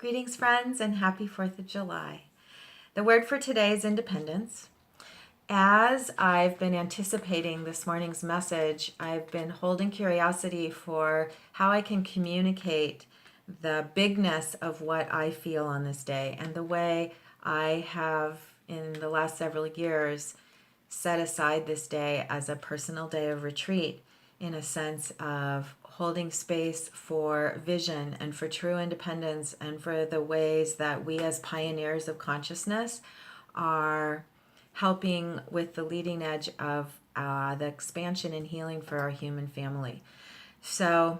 Greetings, friends, and happy 4th of July. The word for today is independence. As I've been anticipating this morning's message, I've been holding curiosity for how I can communicate the bigness of what I feel on this day and the way I have, in the last several years, set aside this day as a personal day of retreat, in a sense of holding space for vision and for true independence and for the ways that we as pioneers of consciousness are helping with the leading edge of the expansion and healing for our human family. So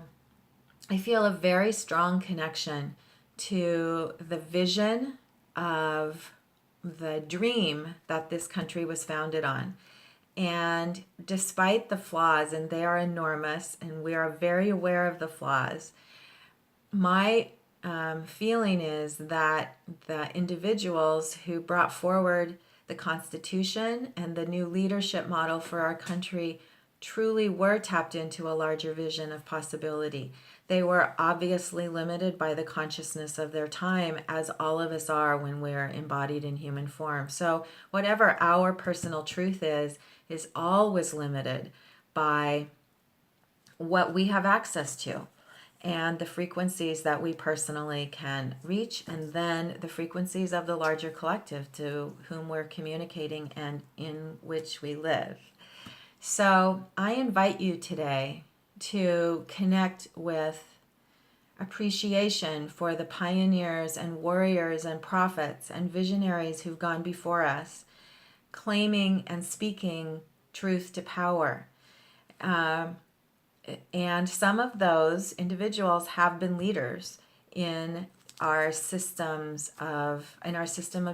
I feel a very strong connection to the vision of the dream that this country was founded on. And despite the flaws, and they are enormous, and we are very aware of the flaws, my feeling is that the individuals who brought forward the Constitution and the new leadership model for our country truly were tapped into a larger vision of possibility. They were obviously limited by the consciousness of their time, as all of us are when we're embodied in human form. So whatever our personal truth is always limited by what we have access to and the frequencies that we personally can reach, and then the frequencies of the larger collective to whom we're communicating and in which we live. So I invite you today to connect with appreciation for the pioneers and warriors and prophets and visionaries who've gone before us, claiming and speaking truth to power. And some of those individuals have been leaders in our system of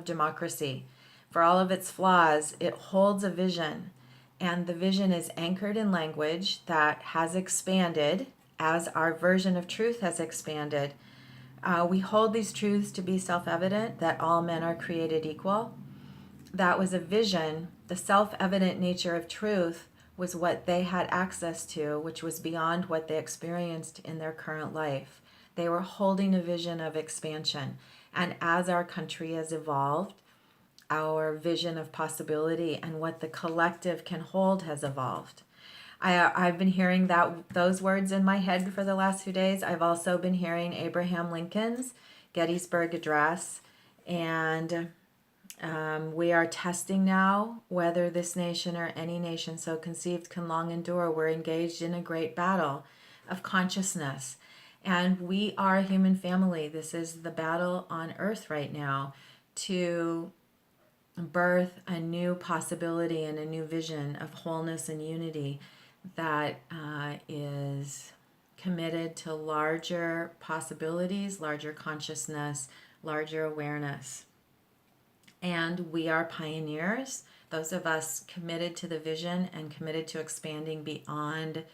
democracy. For all of its flaws, it holds a vision, and the vision is anchored in language that has expanded as our version of truth has expanded. We hold these truths to be self-evident, that all men are created equal. That was a vision. The self-evident nature of truth was what they had access to, which was beyond what they experienced in their current life. They were holding a vision of expansion. And as our country has evolved, our vision of possibility and what the collective can hold has evolved. I've been hearing those words in my head for the last few days. I've also been hearing Abraham Lincoln's Gettysburg Address, and we are testing now whether this nation or any nation so conceived can long endure. We're engaged in a great battle of consciousness. And we are a human family. This is the battle on earth right now to birth a new possibility and a new vision of wholeness and unity that is committed to larger possibilities, larger consciousness, larger awareness. And we are pioneers, those of us committed to the vision and committed to expanding beyond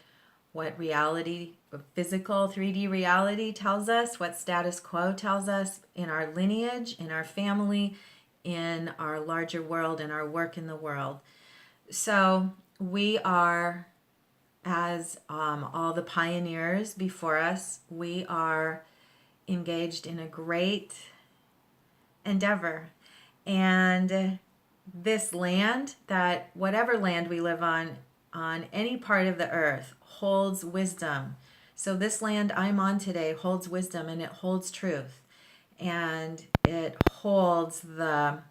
what reality, physical 3D reality tells us, what status quo tells us in our lineage, in our family, in our larger world, in our work in the world. So we are, as all the pioneers before us, we are engaged in a great endeavor. And this land, that whatever land we live on any part of the earth, holds wisdom. So this land I'm on today holds wisdom, and it holds truth, and it holds the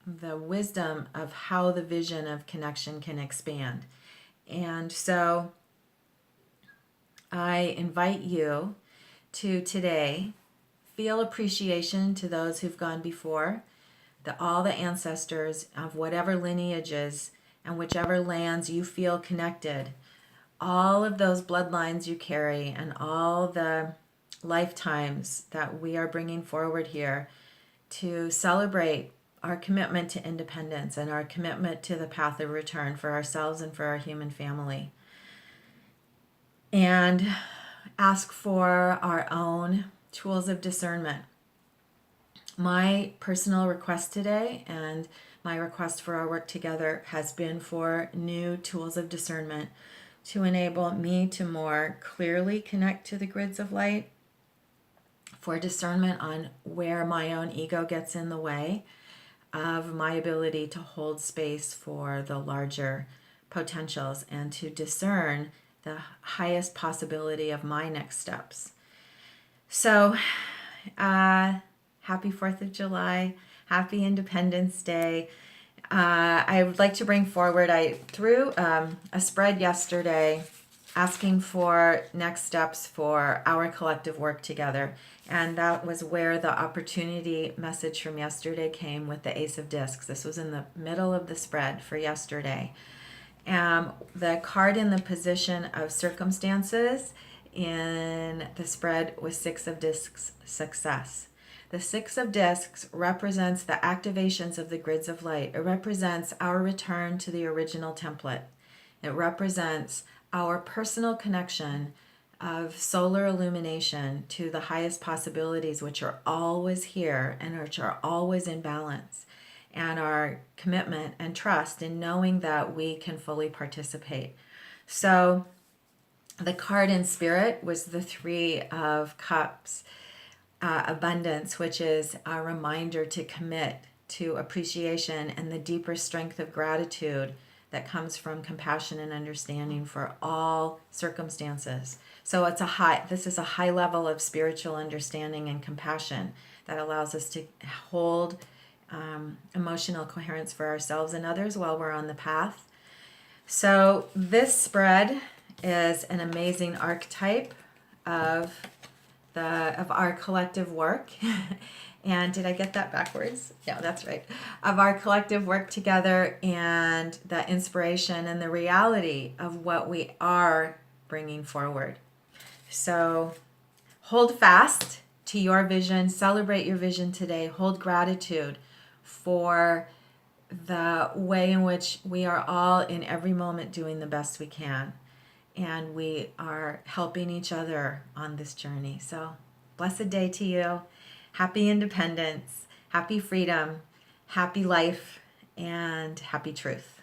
wisdom of how the vision of connection can expand. And so I invite you to today feel appreciation to those who've gone before, all the ancestors of whatever lineages and whichever lands you feel connected, all of those bloodlines you carry and all the lifetimes that we are bringing forward here to celebrate our commitment to independence and our commitment to the path of return for ourselves and for our human family. And ask for our own tools of discernment. My personal request today and my request for our work together has been for new tools of discernment to enable me to more clearly connect to the grids of light, for discernment on where my own ego gets in the way of my ability to hold space for the larger potentials and to discern the highest possibility of my next steps. So, happy 4th of July, happy Independence Day. I would like to bring forward, I threw a spread yesterday asking for next steps for our collective work together. And that was where the opportunity message from yesterday came with the Ace of Discs. This was in the middle of the spread for yesterday. The card in the position of circumstances in the spread was Six of Discs, success. The Six of Discs represents the activations of the grids of light. It represents our return to the original template. It represents our personal connection of solar illumination to the highest possibilities, which are always here and which are always in balance, and our commitment and trust in knowing that we can fully participate. So the card in spirit was the Three of Cups, abundance, which is a reminder to commit to appreciation and the deeper strength of gratitude that comes from compassion and understanding for all circumstances. So this is a high level of spiritual understanding and compassion that allows us to hold emotional coherence for ourselves and others while we're on the path. So this spread is an amazing archetype of our collective work. And did I get that backwards? Yeah, that's right. Of our collective work together and the inspiration and the reality of what we are bringing forward. So hold fast to your vision, celebrate your vision today, hold gratitude for the way in which we are all in every moment doing the best we can. And we are helping each other on this journey. So blessed day to you. Happy independence, happy freedom, happy life, and happy truth.